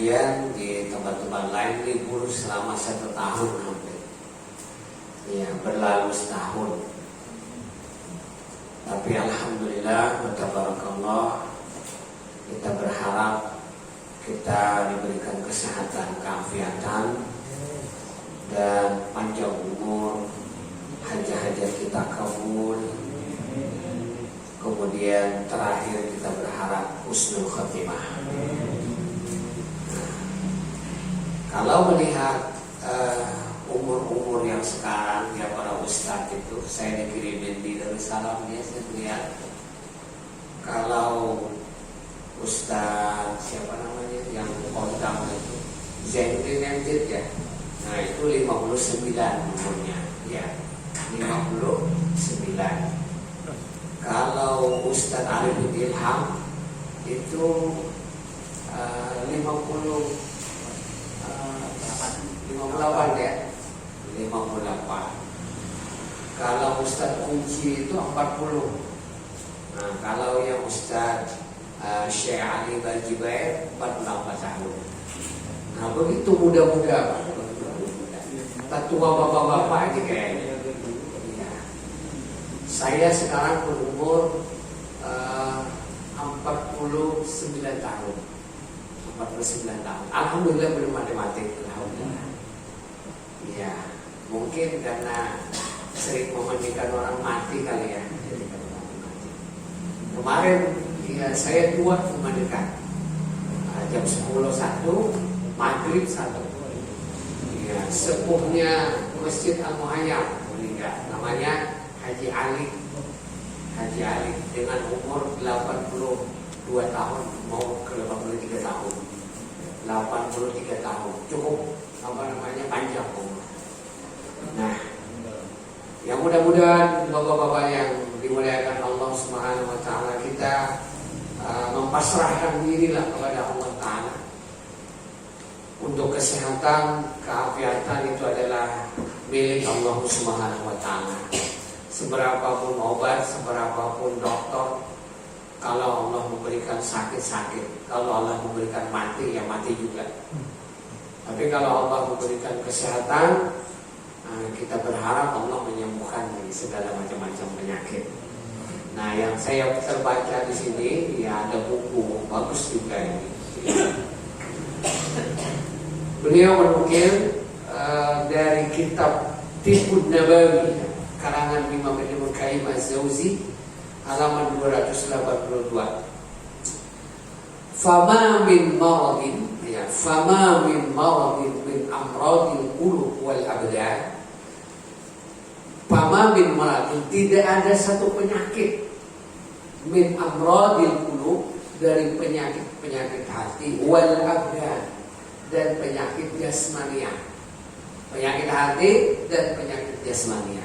sebagian di tempat-tempat lain libur selama 1 tahun hampir. Ya, berlalu setahun. Tapi alhamdulillah, tabarakallah, kita berharap kita diberikan kesehatan, keafiatan, dan panjang umur, hajat-hajat kita kabul. Kemudian terakhir kita berharap husnul khatimah. Kalau melihat umur-umur yang sekarang ya para ustadz itu, saya dikirimin di Darussalam ya, saya lihat kalau ustadz siapa namanya yang kondang itu Zainuddin Amjid ya, nah itu 59 umurnya ya, 59. Kalau Ustadz Arifin Ilham itu 58 ya, 58. Kalau Ustadz Kunci itu 40. Nah, kalau yang Ustadz Syekh Ali Bajibair 48 tahun. Nah, begitu muda-muda, tua bapak-bapak ini kayaknya. Saya sekarang berumur 49 tahun. 49 tahun. Alhamdulillah belum matematik. Alhamdulillah. Ya, mungkin karena sering memandikan orang mati kali ya. Jadi kalau mati. Kemarin ya saya tua memandikan. Jam 10 1, maghrib 1. Ya, sepuhnya Masjid Al-Muhayyam meninggal. Namanya Haji Ali dengan umur 82 tahun mau ke 83 tahun. 83 tahun cukup panjang umur. Nah, yang mudah-mudahan bapak-bapak yang dimuliakan Allah Subhanahu wa taala, kita mempasrahkan dirilah kepada Allah taala. Untuk kesehatan, keafiatan itu adalah milik Allah Subhanahu wa taala. Seberapapun obat, seberapapun dokter, kalau Allah memberikan sakit-sakit, kalau Allah memberikan mati, ya mati juga. Tapi kalau Allah memberikan kesehatan, kita berharap Allah menyembuhkan dari segala macam-macam penyakit. Nah, yang saya terbaca di sini, ya ada buku bagus juga ini. Beliau menukil dari kitab Tibbun Nabawi karangan Imam Ibnu Qayyim Az-Jauzi halaman 282. Fama min maradin min amradil qulub wal abdan. Fama min maradin, tidak ada satu penyakit min amradil qulub, dari penyakit hati, wal abdan, dan penyakit jasmania. Penyakit hati dan penyakit jasmania.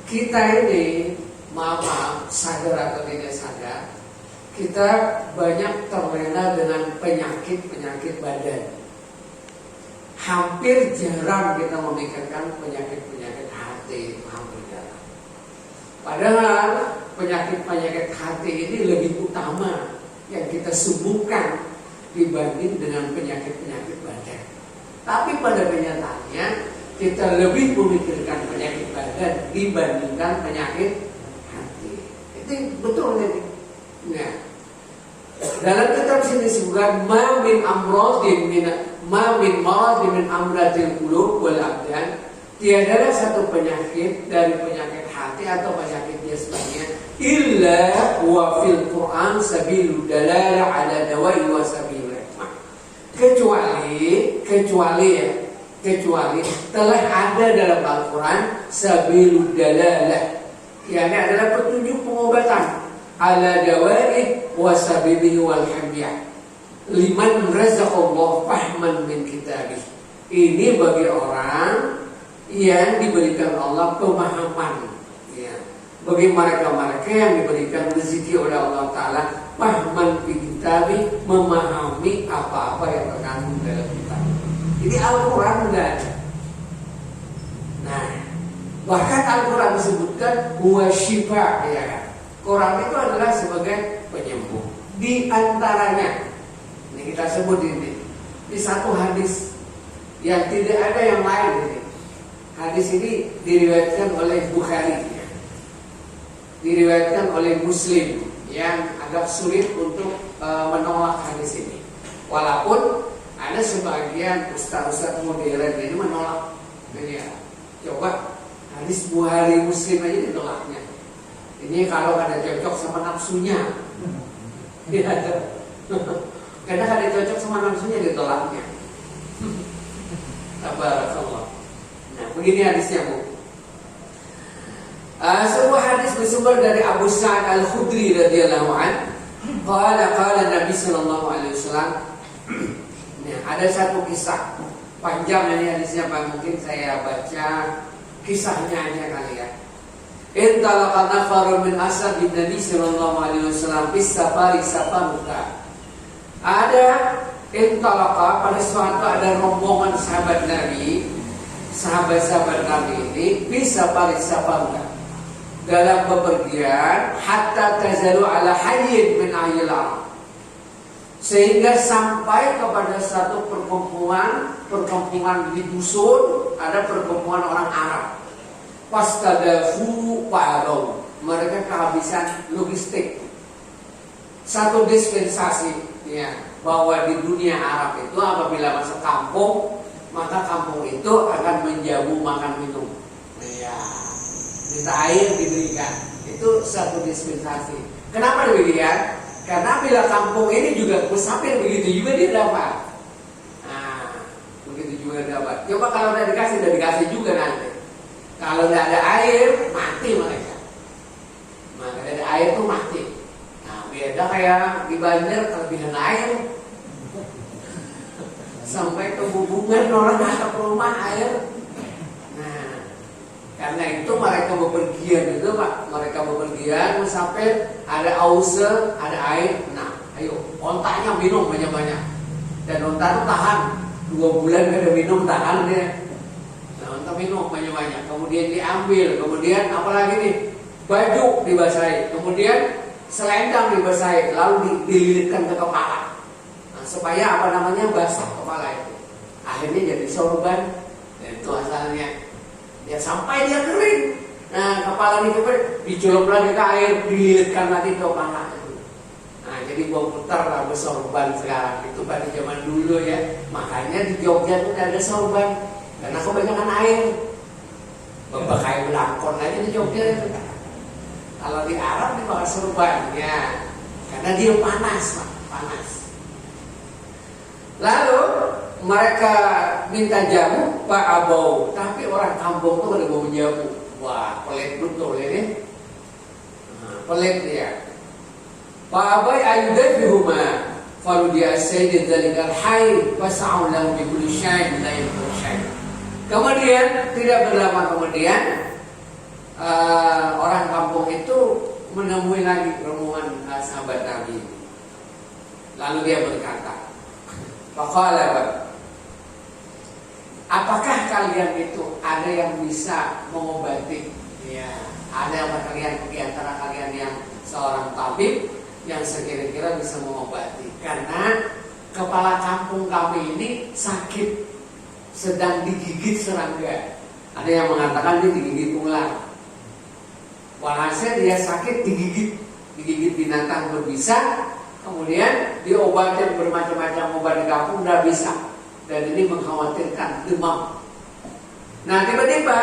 Kita ini, maaf, sadar atau tidak sadar, kita banyak terlena dengan penyakit-penyakit badan. Hampir jarang kita memikirkan penyakit-penyakit hati, hampir jarang. Padahal penyakit-penyakit hati ini lebih utama yang kita sembuhkan dibanding dengan penyakit-penyakit badan. Tapi pada kenyataannya kita lebih memikirkan penyakit badan dibandingkan penyakit hati. Itu betul ini. Nah, dalam kitab sini disebutkan ma min maradin min amradil qulub wal abdan. Tiada ada satu penyakit dari penyakit hati atau penyakit jasmani illa wa fil Quran sabilud dalalah ala dawa'i wa sabilul hikmah. Kecuali telah ada dalam Al-Quran sabilud dalalah, yakni adalah petunjuk pengobatan, ala dawa'i wa sabilihi wal hamdiyah, liman razaqallahu fahman min kitabih. Ini bagi orang yang diberikan Allah pemahaman, ya. Bagi mereka-mereka yang diberikan rezeki oleh Allah Ta'ala fahman min kitabih, memahami apa-apa yang terkandung dalam kitab. Jadi Al-Quran sudah ada. Nah, bahkan Al-Quran disebutkan huwa syifa, ya kan? Quran itu adalah sebagai penyembuh. Di antaranya, ini kita sebut ini, di satu hadis yang tidak ada yang lain ini. Hadis ini diriwayatkan oleh Bukhari, diriwayatkan oleh Muslim, yang agak sulit untuk menolak hadis ini. Walaupun ada sebagian ustaz-ustaz modern ini menolak. Ini ya, coba hadis Bukhari Muslim aja ditolaknya. Ini kalau ada cocok sama nafsunya, karena ada cocok sama nafsunya ditolaknya. Tabarakallah. Nah, begini hadisnya, Bu. Sebuah hadis bersumber dari Abu Sa'id Al-Khudri radhiyallahu anhu. Qala Nabi sallallahu alaihi wasallam. Nah, ada satu kisah panjang ini hadisnya, Pak. Mungkin saya baca kisahnya aja kali ya. Intalaqa nafarun min ashabin Nabi sallallahu alaihi wasallam bis safari safaruka. Ada intalaqa, pada suatu ada rombongan sahabat Nabi, sahabat-sahabat Nabi ini bisa safari safaruka, dalam bepergian hatta tazalu ala hayyin min ahyil Arab, sehingga sampai kepada satu perkampungan di dusun, ada perkampungan orang Arab. Pastadafu fa'arau, mereka kehabisan logistik. Satu dispensasi ya, bahwa di dunia Arab itu apabila masuk kampung, maka kampung itu akan menjamu makan minum. Ya, minta air diberikan. Itu satu dispensasi. Kenapa demikian? Karena bila kampung ini juga musafir, begitu juga dia dapat. Nah, begitu juga dapat. Coba kalau udah dikasih juga nanti. Kalau tidak ada air, mati mereka. Maka ada air tuh mati. Nah, beda kayak di Banjar kelebihan air. Sampai ke hubungan orang masuk rumah air. Nah, karena itu mereka bepergian itu, Pak. Mereka bepergian musafir, ada ause, ada air. Nah, ayo, ontaknya minum banyak-banyak. Dan ontak itu tahan 2 bulan kada minum, tahan dia. Untuk minum banyak-banyak, kemudian diambil, kemudian apalagi nih, baju dibasahi, kemudian selendang dibasahi, lalu dililitkan ke kepala, nah, supaya apa namanya basah kepala itu. Akhirnya jadi sorban, itu asalnya. Ya sampai dia kering, nah kepala ini kering, dicelup lagi ke air, dililitkan lagi ke kepala itu. Nah jadi gua putar lah sorban sekarang itu pada zaman dulu ya, makanya di Jogja tuh ada sorban. Karena kebanyakan air, berbahaya belangkon aja di Jogja itu. Kalau di Arab dipakai sorban, ya, karena dia panas, Pak, panas. Lalu mereka minta jamu, Pak Abau, tapi orang kampung tuh ada mau jamu. Wah, pelit betul ini, pelit dia. Pak Abai ayudah di rumah, kalau dia sayyid dalikal hayy, pasau lahu bi kulli syai'in la yakun syai'. Kemudian tidak berlama kemudian orang kampung itu menemui lagi rombongan sahabat Nabi. Lalu dia berkata, "Faqala, apakah kalian itu ada yang bisa mengobati? Ya, ada yang kalian di antara kalian yang seorang tabib yang sekira-kira bisa mengobati? Karena kepala kampung kami ini sakit, sedang digigit serangga. Ada yang mengatakan dia digigit ular. Walhasil dia sakit, digigit binatang berbisa. Kemudian diobatin bermacam-macam obat di kampung, tidak bisa. Dan ini mengkhawatirkan demam. Nah tiba-tiba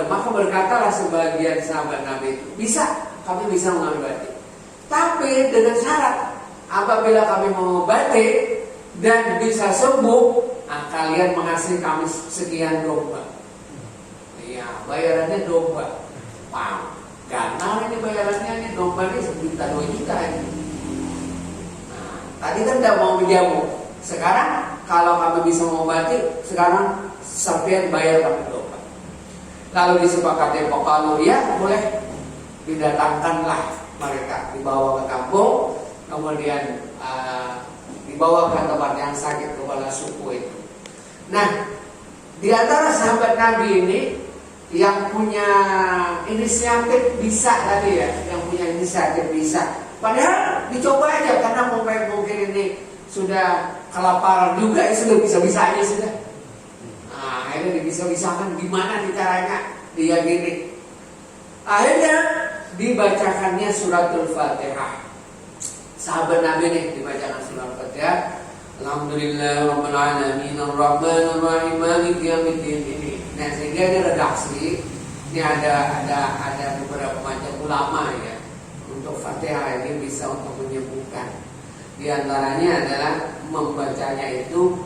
maka berkatalah sebagian sahabat Nabi itu, kami bisa mengobati. Tapi dengan syarat, apabila kami mengobati dan bisa sembuh, nah, kalian mengasih kami sekian domba. Iya, bayarannya domba. Wow, karena ini bayarannya ini domba ini 1 juta 2 juta ini. Nah, tadi kan tidak mau menjamu. Sekarang kalau kami bisa mengobati, sekarang sampai bayar kami domba. Lalu disepakati kalau ya boleh, didatangkanlah mereka, dibawa ke kampung, kemudian dibawa ke tempat yang sakit kepala suku itu. Nah, di antara sahabat Nabi ini yang punya inisiatif bisa tadi ya, yang punya inisiatif bisa. Padahal dicoba aja karena mungkin sudah kelaparan juga, ya sudah bisa-bisanya sudah. Nah, akhirnya bisa-bisakan gimana nih caranya dia gini. Akhirnya dibacakannya suratul Fatihah. Sahabat Nabi nih dibacakan surat Fatihah. Alhamdulillah rabbil alamin arrahmanir rahim maliki yaumiddin ini. Nah, sehingga ada redaksi. Ini ada beberapa macam ulama ya. Untuk Fatihah ini bisa untuk menyembuhkan. Di antaranya adalah membacanya itu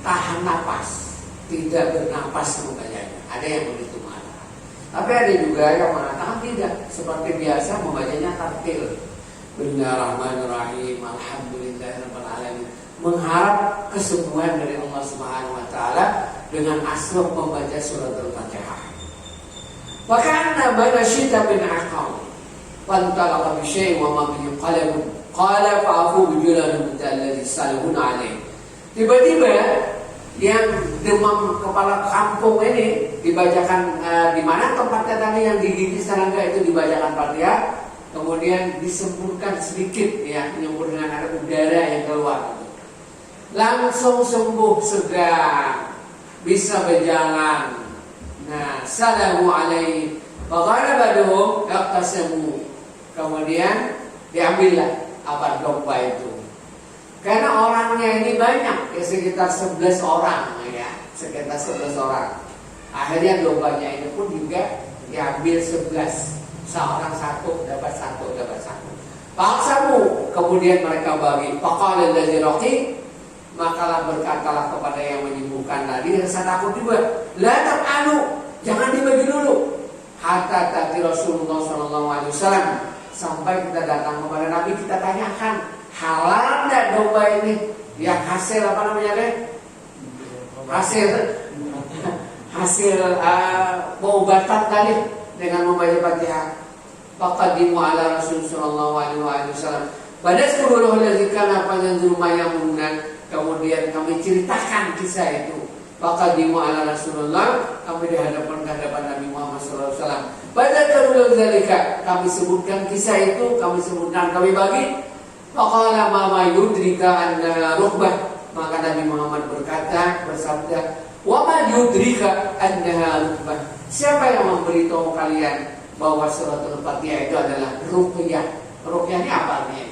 tahan napas, tidak bernapas membacanya. Ada yang begitu mengatakan. Tapi ada juga yang mengatakan tidak, seperti biasa membacanya tartil. Bismillahirrahmanirrahim. Alhamdulillahirabbil alamin. Mengharap kesembuhan dari Allah Subhanahu wa taala dengan asbab membaca surat Al-Fatihah. Wa kana baina syita bin aqam. Fantalaqa bi syai' wa ma bi qalb. Qala fa'afu bi julan alladhi salihun alaih. Tiba-tiba yang demam kepala kampung ini dibacakan di mana tempatnya tadi yang digigit serangga itu dibacakan Fatihah, kemudian disembuhkan sedikit ya, menyembur dengan ada udara yang keluar. Langsung sembuh segar, bisa berjalan. Nah, salamu alaihi wa ghalabaduhum yaqtasamu. Kemudian diambillah apa domba itu. Karena orangnya ini banyak, ya sekitar 11 orang ya, sekitar 11 orang. Akhirnya dombanya ini pun juga diambil 11. Seorang satu dapat satu. Paksamu, kemudian mereka bagi. Faqala allazi raqi, makalah berkatalah kepada yang menyembuhkan tadi, rasa takut juga. La taf'alu, jangan dibagi dulu. Hatta tati Rasulullah sallallahu alaihi wasallam, sampai kita datang kepada Nabi, kita tanyakan, halal enggak domba ini? Yang hasil apa namanya deh? Hasil pengobatan tadi dengan membaca Fatihah. Faqaddimu ala Rasul sallallahu alaihi wasallam. Pada 10 hari kana panjenengan rumah yang mengundang, kemudian kami ceritakan kisah itu. Faqaddimu ala Rasulullah, kami dihadapan Nabi Muhammad sallallahu alaihi wasallam. Pada karul zalika, kami sebutkan kisah itu, kami bagi. Faqala ma yudrika anna rukbah, maka Nabi Muhammad bersabda, wa ma yudrika anna rukbah. Siapa yang memberitahu kalian bahwa suratul Fatihah itu adalah ruqyah? Ruqyah ini apa artinya?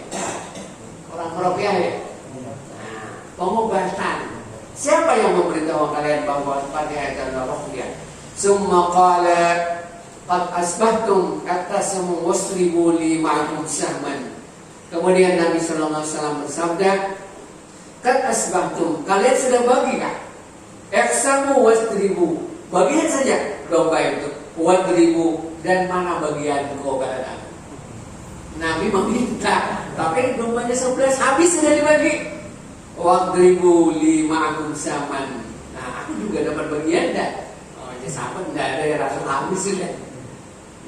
Orang ruqyah ya? Nah, pengobatan. Siapa yang memberitahu kalian bahwa Fatihah itu adalah ruqyah? Summa qala qad asbahtum atasmu wasribu li ma'akum sahman. Kemudian Nabi sallallahu alaihi wasallam bersabda, qad asbahtum, kalian sudah bagi kan? Eksamu wasribu, bagian saja domba itu. Wadribu, dan mana bagian kau kepada aku? Nabi meminta, tapi dombanya 11 habis sudah dibagi. Wadribu lima akum saman. Nah, aku juga dapat bagian dah. Oh, ini sama tidak ada yang rasa habis sudah.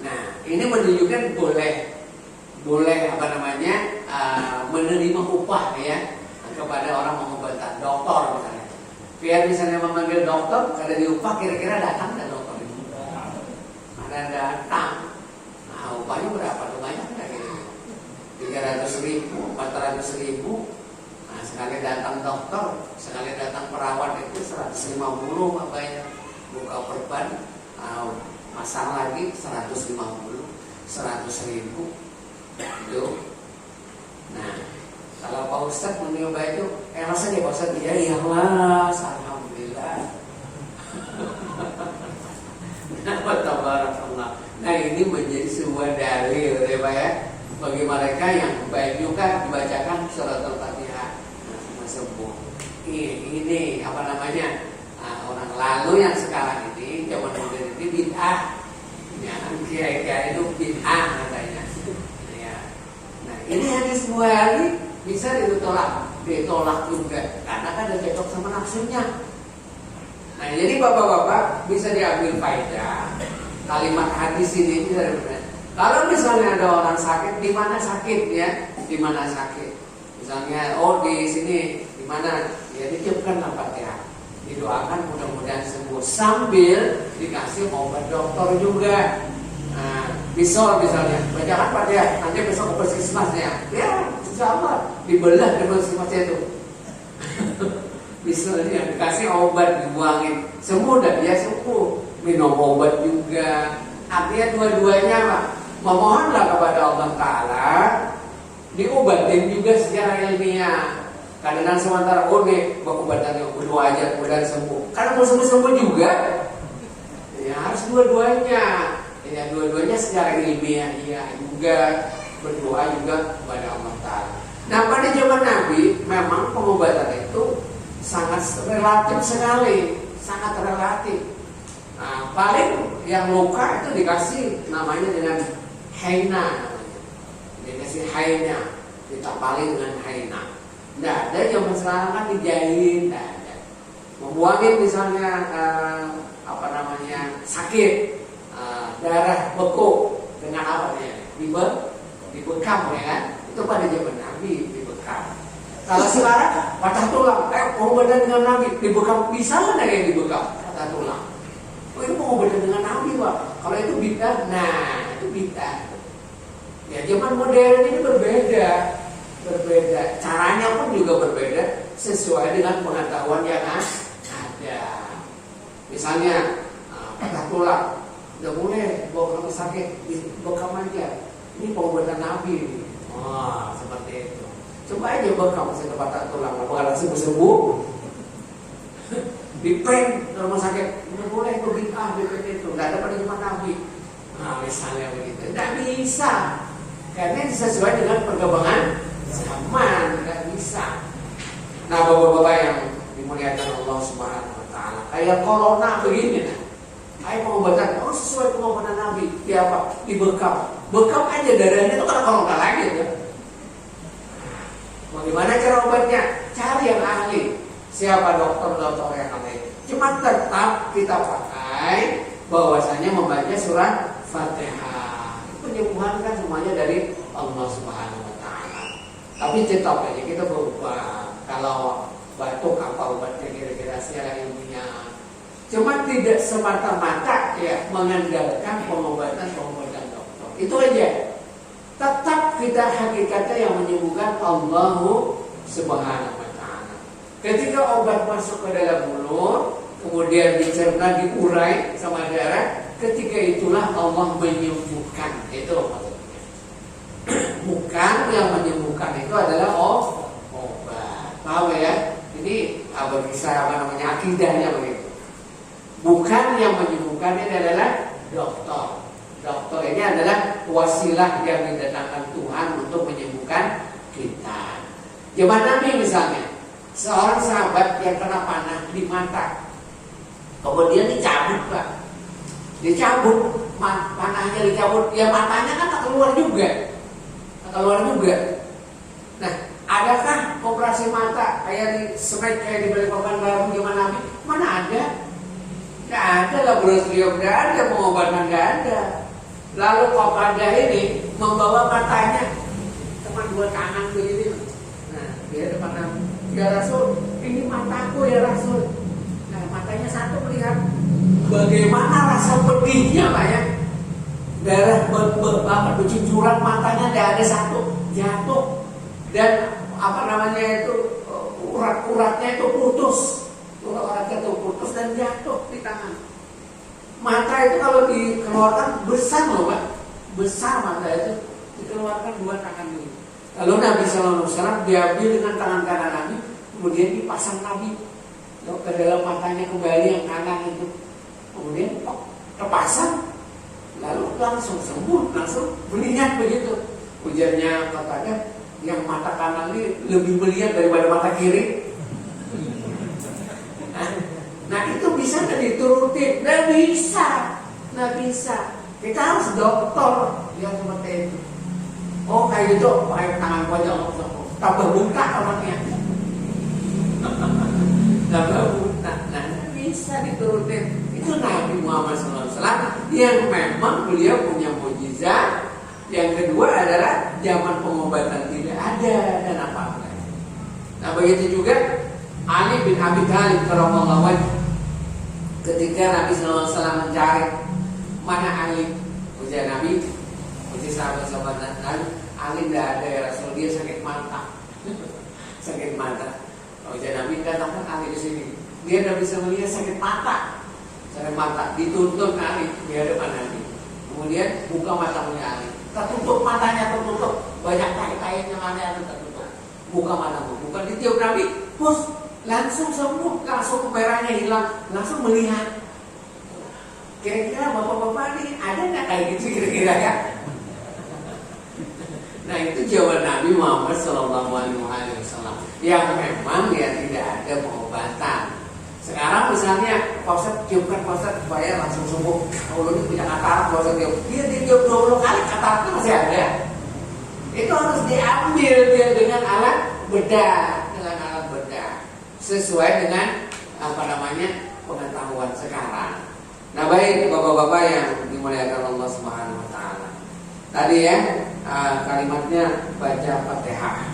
Nah, ini menunjukkan boleh apa namanya menerima upah ya kepada orang mengobatan, dokter misalnya. Biar misalnya memanggil dokter, kada diupah kira-kira datang dan dokter. Ada datang, nah upahnya berapa? Lumayan nggak gitu? 300.000, 400.000. Nah sekali datang dokter, sekali datang perawat itu 150 makanya buka perban, masang lagi 150, 100.000 itu. Nah kalau Pak Ustadz mencoba itu, rasanya Pak Ustadz ya Allah, alhamdulillah. Nah ini menjadi sebuah dalil ya Pak ya, bagi mereka yang baik juga dibacakan surat Al-Fatihah, nah, sembuh. Ini apa namanya, orang lalu yang sekarang ini zaman modern ini bid'ah, ya kiai-kiai itu bid'ah katanya. Ya. Nah ini hadis Bukhari bisa ditolak juga karena kan ada cocok sama nafsunya. Nah jadi bapak-bapak bisa diambil faedah kalimat hadis ini bisa benar. Kalau misalnya ada orang sakit, di mana sakit ya? Di mana sakit? Misalnya di sini di mana? Ya ditiupkan Fatihah. Didoakan mudah-mudahan sembuh sambil dikasih obat dokter juga. Nah, misal misalnya bacakan Fatihah, nanti besok ke puskesmas ya Insya Allah dibelah dengan si macam itu. Misalnya dikasih obat dibuangin, sembuh dan dia sembuh. Minum obat juga. Artinya dua-duanya Pak, memohonlah kepada Allah Ta'ala, diobatin juga secara ilmiah. Kadang-kadang sementara obatannya berdoa aja kemudian sembuh. Karena mau sembuh juga, ya harus dua-duanya. Ya dua-duanya secara ilmiah ya juga, berdoa juga kepada Allah Ta'ala. Nah pada zaman Nabi memang pengobatan itu sangat relatif sekali, sangat relatif. Nah, paling yang luka itu dikasih namanya dengan haina, dikasih haina, ditapali dengan haina. Tidak ada zaman sekarang kan dijahit, tidak ada. Membuangin misalnya sakit, darah beku dengan apa ya? Dibekam ya kan? Itu pada zaman Nabi dibekam. Kalau sekarang patah tulang, pengobatan dengan Nabi dibekam, bisa nggak yang dibekam patah tulang? Oh ini pengobatan dengan Nabi Pak. Kalau itu bid'ah, nah itu bid'ah. Ya zaman modern ini berbeda. Caranya pun juga berbeda sesuai dengan pengetahuan yang ada. Misalnya patah tulang, udah boleh bawa ke rumah sakit, bekam aja. Ini pengobatan Nabi. Wah seperti itu. Coba aja bekam sampai patah tulang, apakah langsung sembuh? Dipen ke rumah sakit, nggak boleh itu bid'ah itu, nggak ada pada zaman Nabi. Nah misalnya begitu, nggak bisa, karena sesuai dengan perkembangan zaman, nggak bisa. Nah bapak-bapak yang dimuliakan Allah Subhanahu Wa Taala, kayak corona begini, nah, kayak pengobatan, sesuai pengobatan Nabi, dia apa? Dibekam, bekam aja darahnya itu kan corona lagi ya. Bagaimana cara obatnya? Cari yang ahli. Siapa dokter-dokter yang ahli? Cuma tetap kita pakai bahwasanya membaca surat Fatihah. Penyembuhan kan semuanya dari Allah Subhanahu Wa Taala. Tapi tetap aja kita berubah. Kalau batuk apa obatnya kira-kira secara ilmiah. Cuma tidak semata-mata ya mengandalkan pengobatan dokter. Itu aja. Tetap kita hakikatnya yang menyembuhkan Allah Subhanahu Wa Taala. Ketika obat masuk ke dalam mulut, kemudian dicerna, diurai sama darah, ketika itulah Allah menyembuhkan. Itu maksudnya. Bukan yang menyembuhkan itu adalah obat. Paham ya? Ini bisa akidahnya begitu. Bukan yang menyembuhkan ini adalah dokter. Dokter ini adalah wasilah yang didatangkan Tuhan untuk menyembuhkan kita. Zaman Nabi misalnya, seorang sahabat yang kena panah di mata, kemudian dicabut Pak, panahnya dicabut, ya matanya kan tak keluar juga. Nah, adakah operasi mata kayak di semek kayak di Balikpapan baru zaman Nabi? Mana ada? Nggak ada, laboratorium nggak ada, pengobatan nggak ada. Lalu Qatada ini membawa matanya teman dua tangan begini. Nah, dia depan Nabi, ya Rasul, ini mataku ya Rasul. Nah, matanya satu melihat bagaimana rasa pedihnya Pak ya. Darah bercucuran, matanya tidak ada satu, jatuh. Dan urat-uratnya itu putus. Urat-uratnya itu putus dan jatuh di tangan. Mata itu kalau dikeluarkan besar loh Pak, besar mata itu dikeluarkan dua tangan ini. Lalu Nabi Sallallahu Alaihi Wasallam diambil dengan tangan kanan Nabi, kemudian dipasang Nabi ke dalam matanya kembali yang kanan itu, kemudian terpasang, lalu langsung sembuh, langsung melihat begitu. Ujarnya katanya yang mata kanan ini lebih melihat daripada mata kiri. Nah itu bisa nggak diturutin? Nggak bisa. Kita harus dokter yang seperti itu. Oh kayak gitu, pakai tangan aja tambah buka orangnya. Tambah buka. Nah bisa diturutin. Itu Nabi Muhammad SAW yang memang beliau punya mukjizat. Yang kedua adalah zaman pengobatan tidak ada dan apa-apa. Nah begitu juga Ali bin Abi Thalib radhiyallahu anhu. Ketika Nabi SAW mencari mana Ali, ujar Nabi, ujar sahabat-sahabat Nabi, Ali tidak ada ya Rasul, dia sakit mata. sakit mata. Kalau Nabi datangkan Ali ke sini, dia tidak bisa melihat sakit mata, dituntun Ali di hadapan Nabi. Kemudian buka matanya Ali, tertutup matanya, tertutup, banyak kain-kain yang ada tertutup. Buka matamu, bukan ditiup Nabi, bos, langsung sembuh, langsung merahnya hilang, langsung melihat. Kira-kira bapak-bapak ini ada nggak kayak gitu kira-kira ya? Nah itu jawaban Nabi Muhammad SAW yang memang ya tidak ada pengobatan. Sekarang misalnya Ustaz tiupkan Ustaz supaya langsung sembuh. Kalau ini punya katarak Ustaz tiup, dia tiup 20 kali kataraknya masih ada. Itu harus diambil dia dengan alat bedah, sesuai dengan pengetahuan sekarang. Nah baik bapak-bapak yang dimuliakan Allah Subhanahu Wa Taala. Tadi ya kalimatnya baca Fatihah.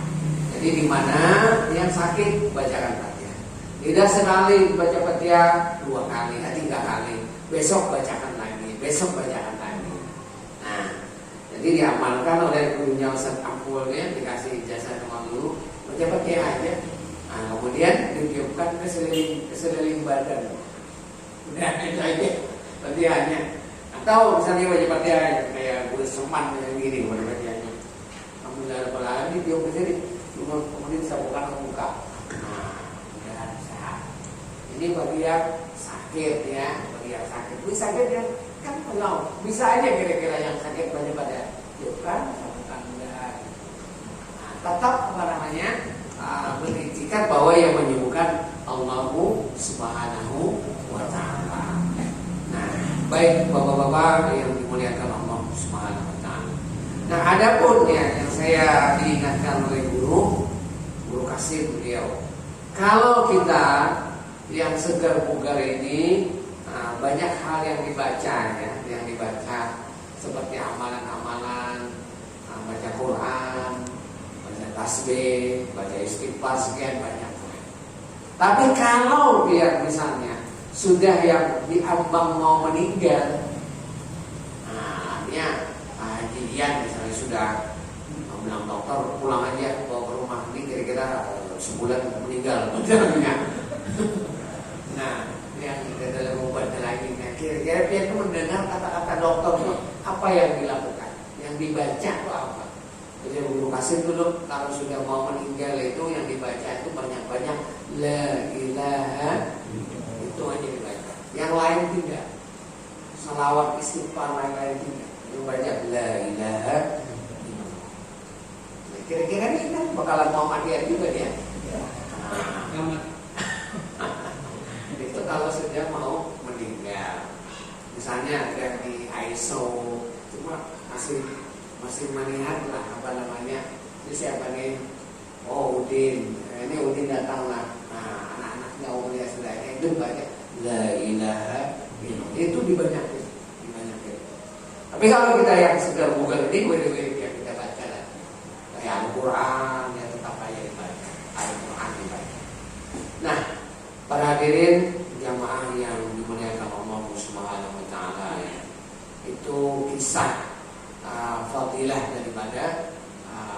Jadi di mana yang sakit bacakan Fatihah. Tidak sekali baca Fatihah 2 kali, 3 kali. Besok bacakan lagi, besok bacakan lagi. Nah, jadi diamalkan oleh gurunya Ustaz Ampul ya, dikasih ijazah sama guru, baca Fatihah aja. Nah, kemudian ditiupkan ke sekeliling badan. Udah itu aja Fatihahnya. Atau misalnya baca Fatihah kayak gue seman yang gini baca Fatihahnya. Alhamdulillah rabbil alamin ditiup ke sini, kemudian disapukan ke muka. Nah, udah sehat. Ini bagi yang sakit ya, bagi yang sakit. Bisa sakit ya kan pelau. Bisa aja kira-kira yang sakit pada tiupkan, sapukan udah. Nah, tetap beritikad bahwa yang menyembuhkan Allahu Subhanahu Wa Taala. Nah, baik bapak-bapak yang dimuliakan Allah Subhanahu Wa Taala. Nah, adapun ya yang saya diingatkan oleh guru kasih beliau, kalau kita yang segar bugar ini banyak hal yang dibaca ya, yang dibaca seperti amalan-amalan, baca Quran, baca tasbih, baca istighfar sekian banyak. Tapi kalau dia misalnya sudah yang diambang mau meninggal, artinya kejadian misalnya sudah bilang dokter pulang aja bawa ke rumah, ini kira-kira sebulan meninggal misalnya. Nah, yang kita dalam obat lagi, kira-kira dia itu mendengar kata-kata dokter apa yang dilakukan, yang dibaca itu apa? Jadi guru kasih dulu kalau sudah mau meninggal itu yang dibaca itu banyak-banyak la ilaha, itu aja dibaca. Yang lain tidak. Salawat istighfar lain-lain tidak. Yang banyak la ilaha. Kira-kira ini kan bakalan Muhammadiyah juga dia. Itu kalau sudah mau meninggal. Misalnya ada di ISO, cuma masih melihat lah apa namanya, ini siapa nih? Oh Udin, ini Udin datang lah. Nah anak-anaknya Ulia sudah itu banyak la ilaha itu dibanyakin. Tapi kalau kita yang segar bukan ini, boleh yang kita baca lah. Kayak Al-Quran ya tetap aja dibaca, Al-Quran dibaca. Nah, para hadirin jamaah yang dimuliakan Allah Subhanahu Wa Taala ya, itu kisah fadilah daripada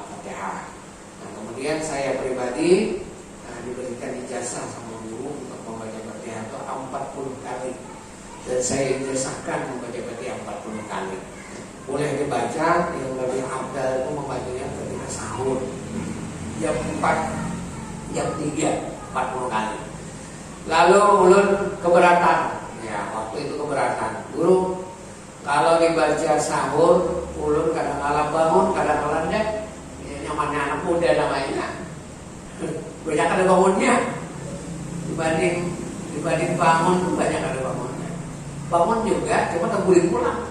Fatihah. Nah, kemudian saya pribadi diberikan ijazah sama guru untuk membaca Fatihah itu 40 kali. Dan saya ijazahkan membaca Fatihah 40 kali. Boleh dibaca, yang lebih afdal itu membacanya ketika sahur jam 4, jam 3, 40 kali. Lalu ulun keberatan, ya waktu itu keberatan. Guru, kalau dibaca sahur, ulun kadang-kadang bangun, kadang-kadang enggak. Nyamannya anak muda namanya. Banyak ada bangunnya. Dibanding bangun tuh banyak ada bangunnya. Bangun juga, cuma terguling pulang.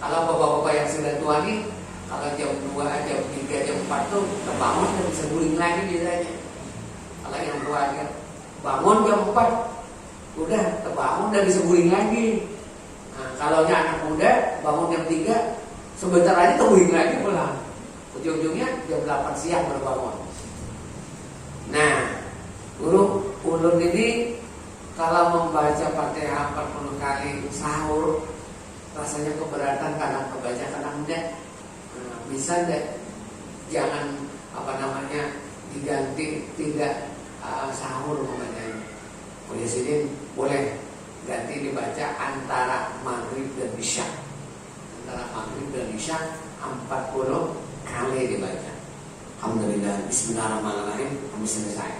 Kalau bapak-bapak yang sudah tua nih, kalau jam 2, jam 3, jam 4 tuh terbangun dan bisa guling lagi biasanya. Kalau yang tua aja bangun jam 4, udah terbangun dan bisa guling lagi. Nah, kalau anak muda bangun jam 3, sebentar aja terguling lagi pulang. Ujung-ujungnya jam 8 siang baru bangun. Nah, guru ulun ini kalau membaca Fatihah 40 kali sahur rasanya keberatan karena kebaca kadang enggak. Bisa enggak? Jangan diganti nanti tidak sahur membacanya. Muhyiddin boleh ganti dibaca antara maghrib dan isya. Antara maghrib dan isya 40 kali dibaca. Alhamdulillah, bismillahirrahmanirrahim, kami selesai.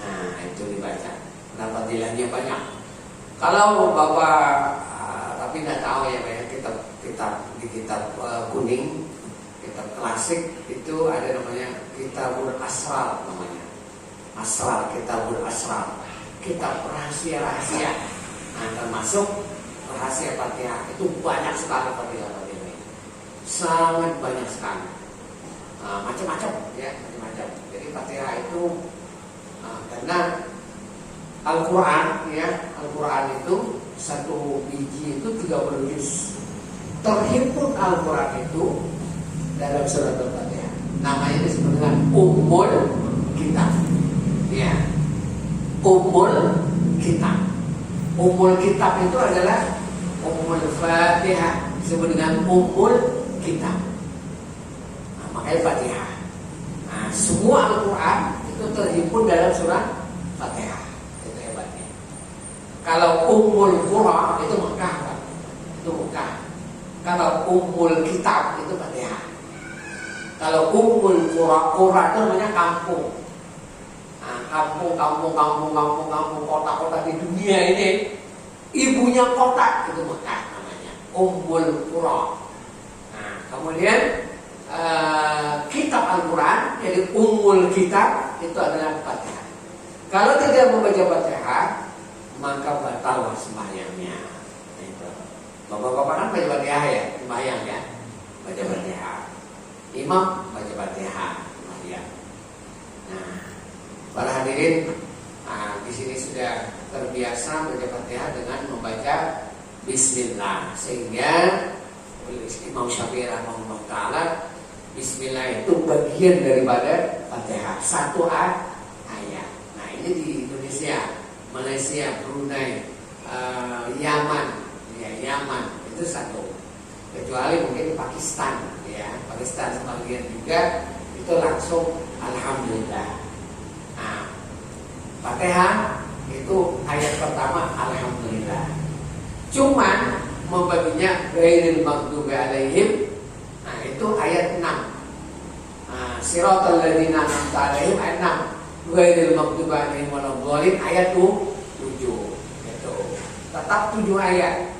Nah, itu dibaca. Dapat nilainya banyak. Kalau Bapak tapi tidak tahu ya, kitab kuning, kitab klasik itu ada namanya Kitabul Asrar namanya. Asrar, Kitabul Asrar, kitab rahasia-rahasia. Nah, termasuk rahasia Fatihah itu banyak sekali Fatihah-Fatihah. Sangat banyak sekali. Macam-macam ya, macam-macam. Jadi Fatihah itu karena Al-Quran ya, Al-Quran itu satu biji itu 30 juz. Terhimpun Al-Quran itu dalam surat Al-Fatihah. Namanya disebut dengan Ummul Kitab. Ya, Ummul Kitab. Ummul Kitab itu adalah Ummul Fatihah, disebut dengan Ummul Kitab. Makanya Fatihah. Nah, semua Al-Quran itu terhimpun dalam surat Fatihah. Itu hebatnya. Kalau Ummul Qura itu Mekah, Pak. Itu Mekah. Kalau Ummul Kitab itu Fatihah. Kalau Ummul Qura itu namanya kampung. Nah, kampung, kota-kota di dunia ini, ibunya kota itu Mekah namanya. Ummul Qura. Nah, kemudian kitab Al-Quran, jadi Ummul Kitab itu adalah Fatihah. Kalau tidak membaca Fatihah, maka batal sembahyangnya. Itu. Bapak-bapak kan baca Fatihah ya, sembahyang ya, baca Fatihah. Imam baca Fatihah, sembahyang. Nah, para hadirin, di sini sudah terbiasa baca Fatihah dengan membaca Bismillah, sehingga Imam Syafi'i rahimahullah taala Bismillah itu bagian daripada Fatihah, satu ayat. Nah, ini di Indonesia, Malaysia, Brunei, Yaman, ya Yaman itu satu. Kecuali mungkin Pakistan, ya Pakistan sebagian juga itu langsung Alhamdulillah. Nah, Fatihah itu ayat pertama Alhamdulillah. Cuman membaginya ghairil maghdubi alaihim. Nah, itu ayat 6. Siratal ladzina an'amta alaihim ayat 6. Ghairil maghdubi alaihim waladdallin ayat 7. Itu. Tetap 7 ayat.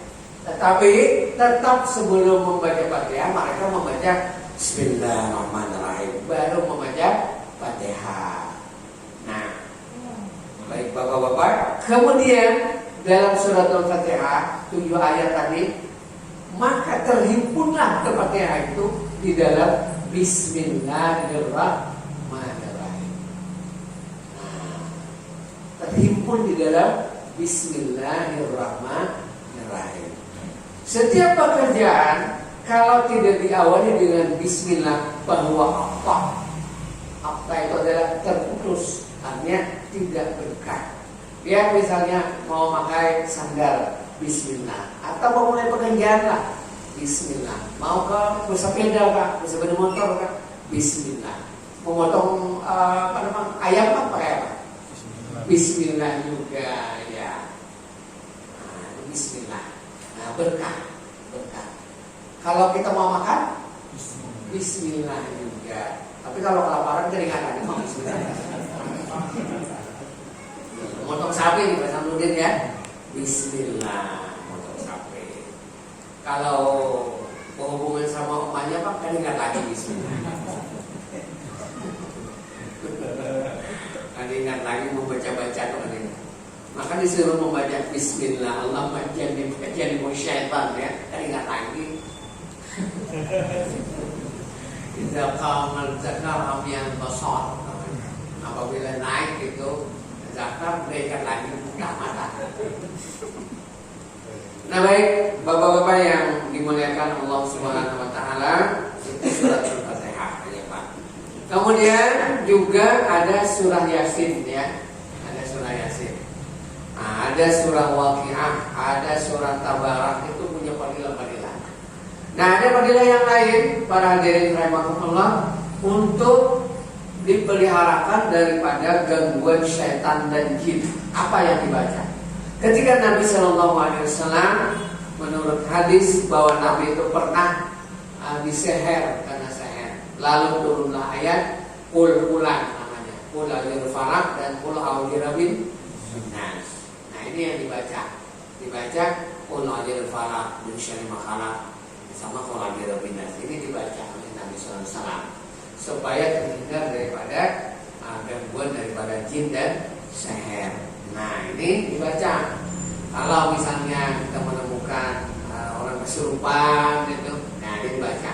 Tetapi tetap sebelum membaca Fatihah mereka membaca Bismillahirrahmanirrahim, baru membaca Fatihah. Nah, baik Bapak-bapak, kemudian dalam surat Al-Fatihah 7 ayat tadi, maka terhimpunlah ke Fatihah itu di dalam Bismillahirrahmanirrahim. Terhimpun di dalam Bismillahirrahmanirrahim. Setiap pekerjaan kalau tidak diawali dengan Bismillah, bahwa apa itu adalah terputus, artinya tidak berkah. Ya, misalnya mau pakai sandal, Bismillah. Atau mau mulai pekerjaan lah, Bismillah. Mau ke bersepeda kah, bersepeda motor kah, Bismillah. Mau motong ayam apa pakai apa? Bismillah juga ya. Nah, Bismillah. Nah, berkah. Kalau kita mau makan, Bismillah juga. Tapi kalau kelaparan keringatannya mau Bismillah. Motong sapi nih Pak Samsudin ya, Bismillah motong sapi. Kalau berhubungan sama emaknya Pak, kan ingat lagi Bismillah. Kan ingat lagi membaca-baca tuh kan ini. Maka disuruh membaca Bismillah, Allahumma jannibna syaitan ya, kan ingat lagi. Idza qamal zakar amyan basar. Apabila naik itu zakat, berikan lagi buka mata. Nah, baik Bapak-bapak yang dimuliakan Allah Subhanahu wa taala, itu surat Al-Fatihah ya Pak. Kemudian juga ada surah Yasin ya. Ada surah Yasin. Nah, ada surah Waqiah, ada surah Tabarak, itu punya fadilah-fadilah. Nah, ada fadilah yang lain para hadirin rahimakumullah untuk dipeliharakan daripada gangguan syaitan dan jin. Apa yang dibaca? Ketika Nabi Shallallahu Alaihi Wasallam menurut hadis bahwa Nabi itu pernah diseher karena seher, lalu turunlah ayat Qul Ulan namanya, Qul A'udzu Falaq dan Qul A'udzu Birabbin Nas. Nah ini yang dibaca Qul A'udzu Falaq min syarri ma khalaq sama Qul A'udzu Birabbin Nas. Ini dibaca oleh Nabi Sallallahu Alaihi Wasallam supaya terhindar daripada gangguan daripada jin dan seher. Nah ini dibaca. Kalau misalnya kita menemukan orang kesurupan itu, nah ini dibaca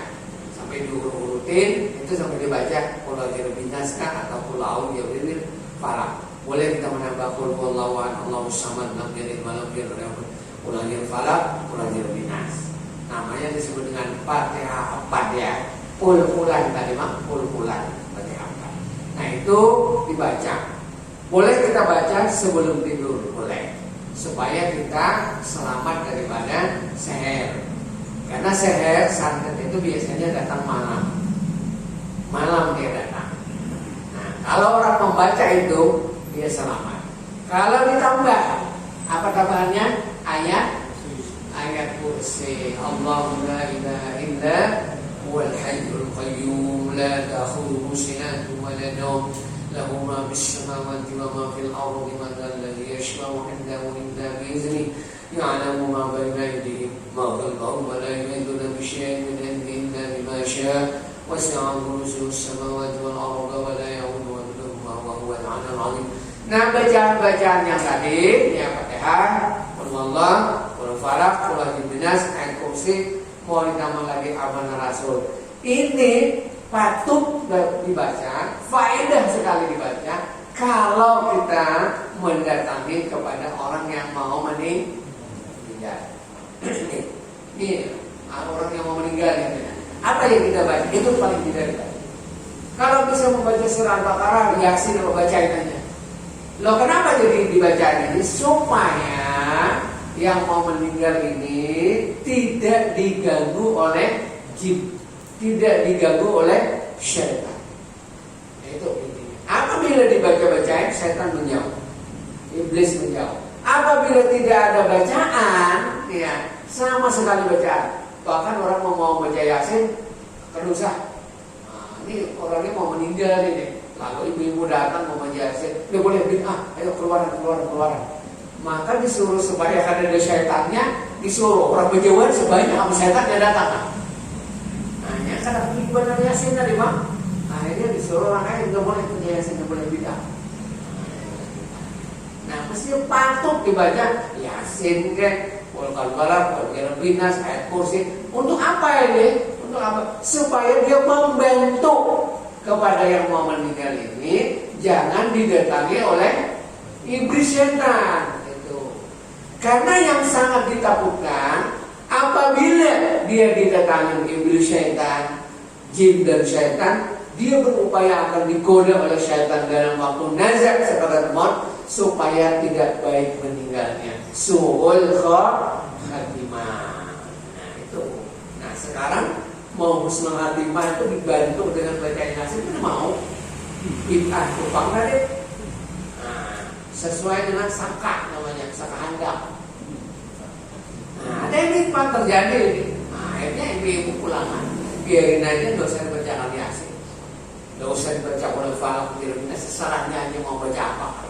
sampai diurut-urutin itu sampai dibaca Qul A'udzu Birabbin Nas atau Qul A'udzu Birabbin Falaq. Boleh kita menambah Qul Huwallahu Ahad, Allahus Samad, lam yalid wa lam yulad wa lam yakul lahu Qul A'udzu Falaq, Qul A'udzu Birabbin Nas. Namanya disebut dengan Fatihah 4 ya. Qul-qulan tadi mah Qul-qulan Fatihah 4. Nah itu dibaca. Boleh kita baca sebelum tidur, boleh. Supaya kita selamat daripada seher. Karena seher santet itu biasanya datang malam. Malam dia datang. Nah, kalau orang membaca itu dia selamat. Kalau ditambah apa tambahannya? Ayat kursi. Allahu la ilaha illa huwal hayyul qayyum la ta'khudhuhu sinatun wa la nawm lahu ma fis samawati wa ma fil ardi man alladhi yashfa'u 'indahu illa bi idhnihi ya'lamu ma bayna aydihim ma khalfahum wa la yuhituna bi shay'in min ilmihi illa bima sha'a wasi'a kursiyyuhu as-samawati wal arda wa la ya'uduhu hifdhuhuma wa huwal 'aliyyul 'azim. Nah, bacaan-bacaan yang tadi ya Fatihah, Qul Huwallahu, Qul Falaq, Qul A'udzu Birabbin Nas, ayat kursi, mau ditambah lagi amanah Rasul. Ini patut dibaca, faedah sekali dibaca kalau kita mendatangi kepada orang yang mau meninggal. Ini orang yang mau meninggal ya. Apa yang kita baca? Itu paling tidak dibaca. Kalau bisa membaca surah Al-Baqarah, Yasin, atau bacain aja. Loh kenapa jadi dibaca ini? Supaya yang mau meninggal ini tidak diganggu oleh jin, tidak diganggu oleh syaitan. Itu intinya. Apabila dibaca-bacain, syaitan menjauh, iblis menjauh. Apabila tidak ada bacaan, ya sama sekali bacaan. Bahkan orang mau baca Yasin kedusah. Nah, ini orangnya mau meninggal ini. Lalu ibu-ibu datang mau baca Yasin, dia boleh bilang, ayo keluaran. Maka disuruh supaya karena ada syaitannya, disuruh orang berjauhan sebanyak sama syaitannya datang. Nah, ya karena ibadah Yasin tadi mah, akhirnya disuruh orang lain nggak boleh baca Yasin, nggak boleh bilang. Nah, mesti patut dibaca Yasin ke, Qul Huwallahu, Qul Birabbin Nas, ayat kursi. Untuk apa ini? Untuk apa? Supaya dia membantu kepada yang mau meninggal ini jangan didatangi oleh iblis setan itu. Karena yang sangat ditakutkan apabila dia didatangi iblis setan, jin dan setan, dia berupaya akan digoda oleh setan dalam waktu nazar sekalian maut supaya tidak baik meninggalnya. Su'ul khatimah. Nah itu. Nah sekarang mau husnul khatimah itu dibantu dengan baca Yasin, itu mau bid'ah tukang tadi. Nah, sesuai dengan saka namanya, saka handap. Nah, ada ini hikmah terjadi ini. Nah, akhirnya ibu-ibu pulangan biarin aja, nggak usah dibacakan Yasin, nggak usah dibaca Qul Falaq, sesarannya aja mau baca apa,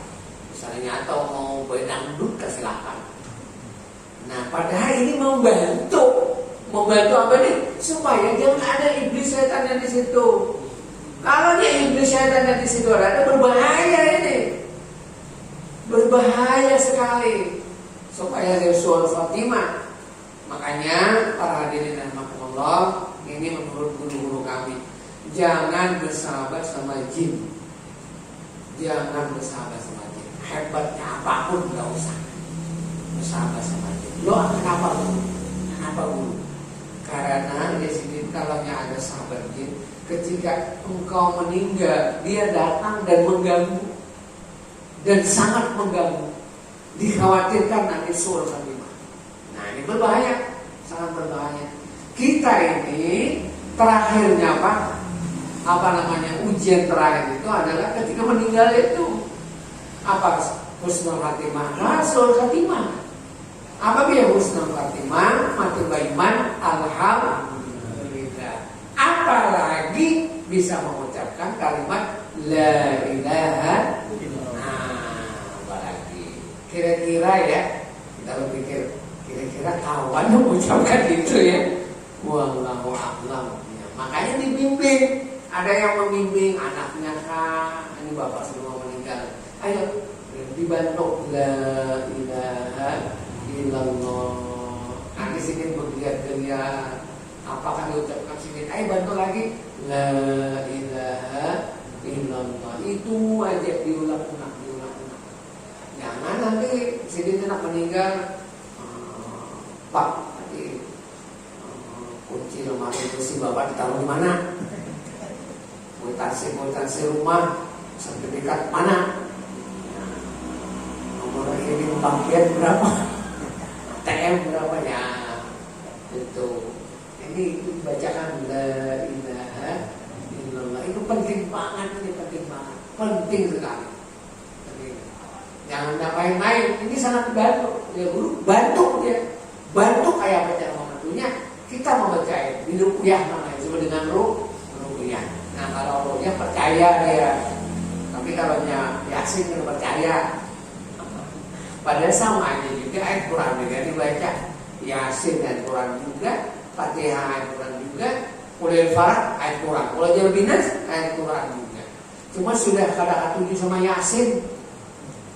misalnya atau mau dangdut silakan. Nah, padahal ini membantu apa nih? Supaya jangan ada iblis setan yang di situ. Kalau dia iblis setan yang di situ ada, berbahaya ini. Berbahaya sekali. Supaya Rasul Fatimah. Makanya para hadirin rahimakumullah, ini menurut guru-guru kami, jangan bersahabat sama jin. Jangan bersahabat sama jin. Hebatnya apapun enggak usah bersahabat sama jin. Lo kenapa guru? Kenapa guru? Karena di sini kalau ada sahabat jin, ketika engkau meninggal, dia datang dan mengganggu, dan sangat mengganggu, dikhawatirkan nanti suul khatimah. Nah ini berbahaya, sangat berbahaya. Kita ini terakhirnya apa? ujian terakhir itu adalah ketika meninggal itu apa? Husnul khatimah, rasul khatimah. Apabila husnul khatimah, mati beriman, alhamdulillah. Apalagi bisa mengucapkan kalimat la ilaha illallah. Apalagi kira-kira ya, kita berpikir kira-kira kawan yang mengucapkan itu ya. Wallahu a'lam. Ya, makanya dibimbing. Ada yang membimbing anaknya kah? Ini bapak semua meninggal. Ayo dibantu la ilaha illallah. Nanti sedikit bergeliat-geliat. Apakah diucapkan sedikit? Ayo bantu lagi la ilaha illallah. Itu aja diulang-ulang. Jangan nanti sedikit nak meninggal, Pak, nanti kunci rumah itu si bapak ditaruh di mana? Kuitansi rumah sertifikat mana? Nomor rekening banknya berapa? ATM berapa ya? Itu. Ini bacakan la ilaha illallah. Itu penting banget, penting sekali. Jangan main-main. Ini sangat bantu. Ya guru bantu dia. Bantu kayak baca membantunya. Kita membaca di ruqyah namanya, cuma dengan ruqyah. Nah kalau ruqyah percaya dia. Tapi kalau Yasin tidak percaya. Padahal sama aja juga ayat Quran juga dibaca. Yasin ayat Quran juga, Fatihah ayat Quran juga, Qul Falaq ayat Quran, Qul Jalbinas ayat Quran juga. Cuma sudah kadang tujuh sama Yasin.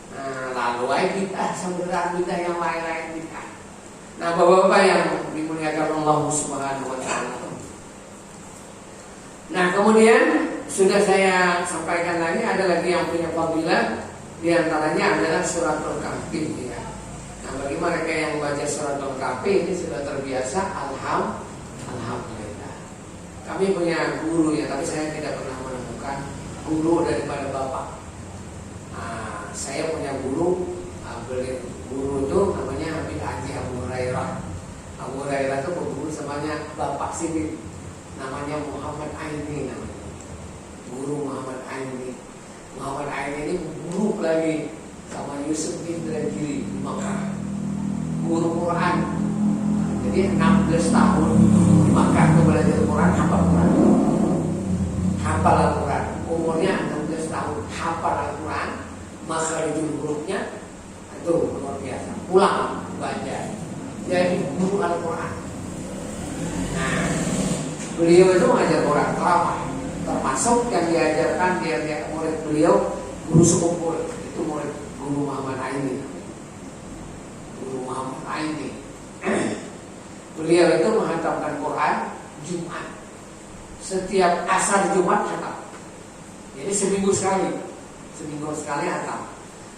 Nah, lalu ayat bid'ah sama bid'ah yang lain-lain bid'ah. Nah, bapak-bapak yang dimuliakan Allah Subhanahu wa taala. Nah, kemudian sudah saya sampaikan lagi, ada lagi yang punya fadilah, di antaranya adalah suratul kahfi ya. Nah, bagi mereka yang membaca suratul kahfi ini sudah terbiasa, alhamdulillah. Kami punya guru ya, tapi saya tidak pernah menemukan guru daripada bapak. Nah, saya punya guru, guru itu namanya Habib Haji Abu Hurairah. Abu Hurairah itu berguru samanya bapak sini, namanya Muhammad Aini namanya. Guru Muhammad Aini. Muhammad Aini ini guru lagi sama Yusuf bin Dragiri di Makkah. Guru Quran. Jadi 16 tahun di Makkah itu belajar Quran, hafal Quran. Hafal Al-Quran. Umurnya 16 tahun, hafal Al-Quran. Makharijul hurufnya itu luar biasa. Pulang baca. Jadi guru Al-Quran. Nah, beliau itu mengajar Quran lama. Termasuk yang diajarkan dia murid beliau, guru sepupu itu murid guru Muhammad Aini. Guru Muhammad Aini. Beliau itu menghatamkan Quran Jumat. Setiap asar Jumat hatam. Jadi seminggu sekali hatam.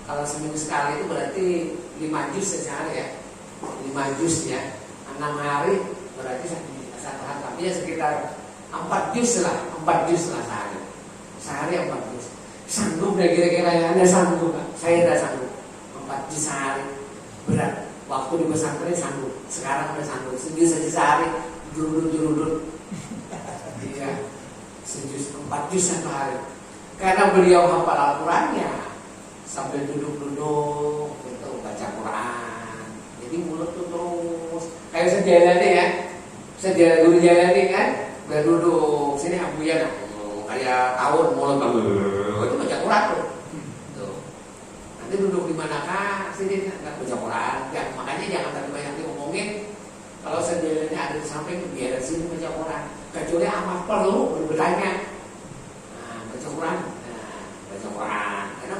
Kalau seminggu sekali itu berarti 5 juz sehari ya. 5 juz ya. 6 hari berarti satu hatam. Ya sekitar 4 juz lah sehari. Sehari 4 juz. Sanggup deh kira-kira ya, Anda sanggup gak? Saya tidak sanggup. 4 juz sehari berat. Waktu di pesantren sanggup. Sekarang udah sanggup. Sejuz saja sehari jurudut. Iya. Sejuz 4 juz satu hari. Karena beliau hafal Al-Qurannya sambil duduk gitu baca Quran. Jadi mulut tuh terus kayak sejalani ya. Guru jalani kan. Udah duduk sini Abu Yana kayak tahun mulut itu baca Quran tuh. Nanti duduk di manakah sini nggak baca Quran ya, makanya jangan terlalu banyak diomongin. Kalau sejalannya ada di samping biar sini baca Quran, kecuali amat perlu bertanya. Nah, baca Quran karena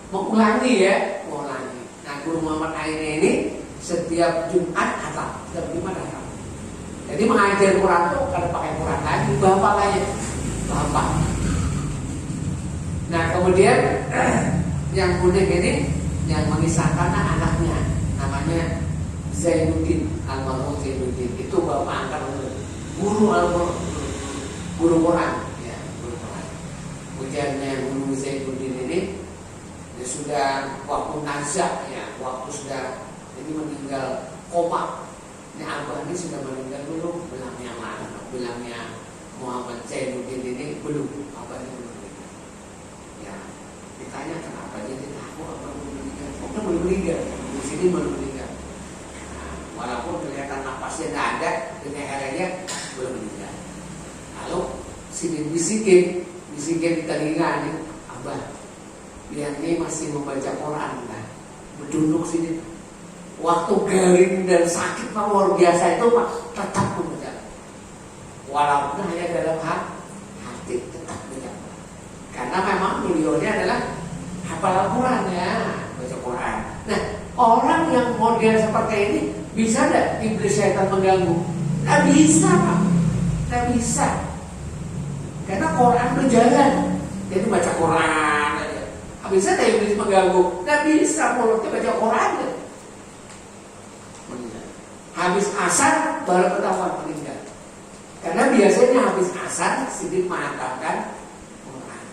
mengulangi ya, mengulangi. Nah, Guru Muhammad Aini ini setiap Jumat hatam, jadi mengajar Quran tuh kalau pakai Quran lagi, bapak aja, bapak. Nah kemudian yang unik ini yang mengisahkan anaknya, namanya Zainuddin, almarhum Zainuddin. Itu bapak angkat guru Quran, ya, guru Quran. Ujiannya guru Zainuddin ini dia sudah waktu nazak ya, waktu sudah jadi meninggal koma. Ini abah ini sudah meninggal dulu, bilangnya Muhammad Zainuddin ini belum, apa ini belum meninggal. Ya, ditanya kenapa dia tidak tahu apa belum meninggal. Pokoknya belum meninggal, di sini belum meninggal. Nah, walaupun kelihatan napasnya tidak ada, dengan heranya belum meninggal. Lalu sini bisikin di telinga nih, Abah, dia ini masih membaca Quran kan, berduduk sini. Waktu garing dan sakit luar biasa itu Pak, tetap membaca. Walaupun hanya dalam hati tetap membaca. Karena memang beliaunya adalah hafal Al-Quran ya, baca Quran. Nah, orang yang model seperti ini bisa tidak iblis syaitan mengganggu? Tidak bisa Pak, tidak bisa. Karena Quran berjalan, jadi baca Quran aja. Bisa tidak iblis mengganggu? Tidak bisa, mulutnya baca Quran aja. Habis asar baru ketahuan meninggal. Karena biasanya habis asar sedikit mengatakan Quran.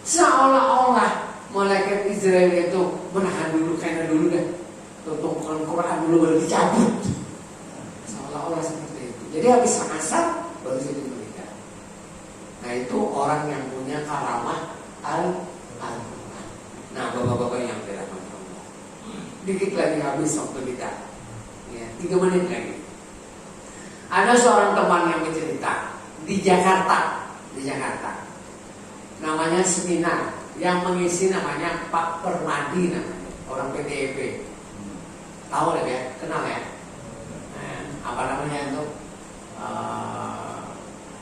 Seolah-olah malaikat Israel itu menahan dulu, karena dulu deh tutup Quran dulu baru dicabut. Seolah-olah seperti itu. Jadi habis asar baru sedikit meninggal. Nah itu orang yang punya karamah Al-Quran. Nah bapak-bapak yang dirahmati Allah, dikit lagi habis waktu kita. 3 menit lagi. Ada seorang teman yang bercerita di Jakarta, namanya seminar, yang mengisi namanya Pak Permadi namanya, orang PDIP. Tahu lah ya, kenal ya. Nah, apa namanya itu?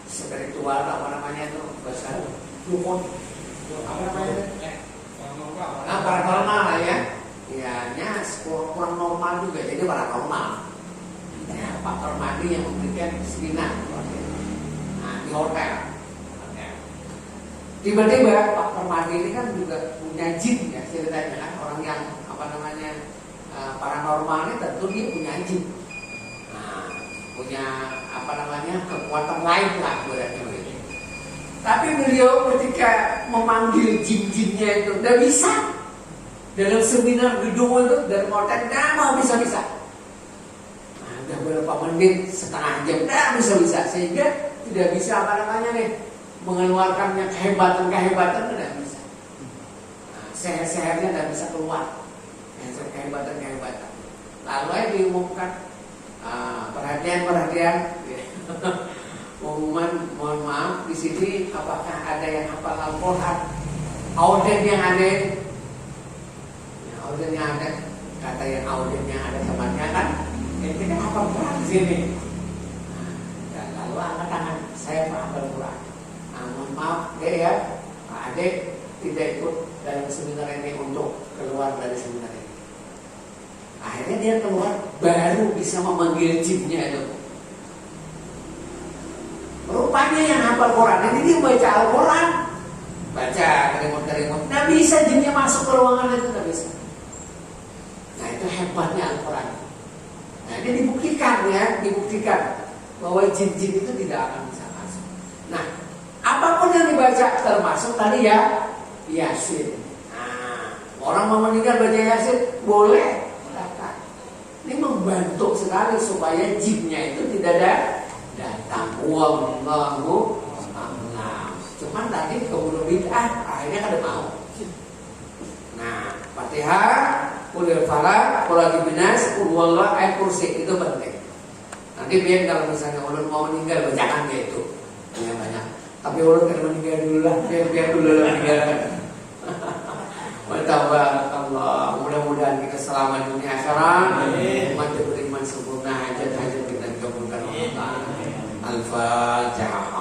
Spiritual, apa namanya itu? Bahasa dukun. Apa namanya itu? Paranormal lah ya. Ya, kurang normal juga, jadi paranormal. Ya, Pak Permadi yang memberikan seminar di hotel. Tiba-tiba Pak Permadi ini kan juga punya jin ya ceritanya kan, orang yang apa namanya paranormal ini tentu dia punya jin. Nah, punya apa namanya kekuatan lain lah berarti begitu. Tapi beliau ketika memanggil jin-jinnya itu tidak bisa. Dalam seminar gedung itu dari hotel tidak mau bisa-bisa. Nah, udah beberapa menit, setengah jam tidak bisa-bisa, sehingga tidak bisa apa namanya nih mengeluarkannya kehebatan tidak bisa. Nah, seher-sehernya tidak bisa keluar, kehebatan. Lalu diumumkan perhatian. Pengumuman, mohon maaf di sini apakah ada yang hafal Al-Quran? Auden yang ada. Audennya ada, kata yang audennya ada temannya kan, ini kan hafal Quran di sini. Nah, lalu angkat tangan, saya hafal Quran. Nah, mohon maaf deh ya, Pak Ade tidak ikut dalam seminar ini untuk keluar dari seminar ini. Akhirnya dia keluar, baru bisa memanggil jinnya itu. Rupanya yang hafal Quran ini dia baca Al-Quran, baca kerimut. Nggak bisa jinnya masuk ke ruangan itu, nggak bisa. Nah itu hebatnya Al-Quran. Nah ini dibuktikan bahwa jin-jin itu tidak akan bisa masuk. Nah apapun yang dibaca termasuk tadi ya Yasin. Nah orang mau meninggal baca Yasin boleh. Ini membantu sekali supaya jinnya itu tidak datang. Wallahu a'lam. Cuman tadi keburu bid'ah, akhirnya kada mau. Nah Fatihah, Qul Falaq, Qul Binas, Qul Huwallahu, ayat kursi itu penting. Nanti biar kalau misalnya ulun mau meninggal bacakan dia itu banyak. Tapi ulun kan meninggal dulu lah, biar dulu lah meninggal. Tabarakallah. Mudah-mudahan kita selamat dunia akhirat. Umat beriman sempurna, hajat-hajat kita dikabulkan Allah. Al-Fatihah.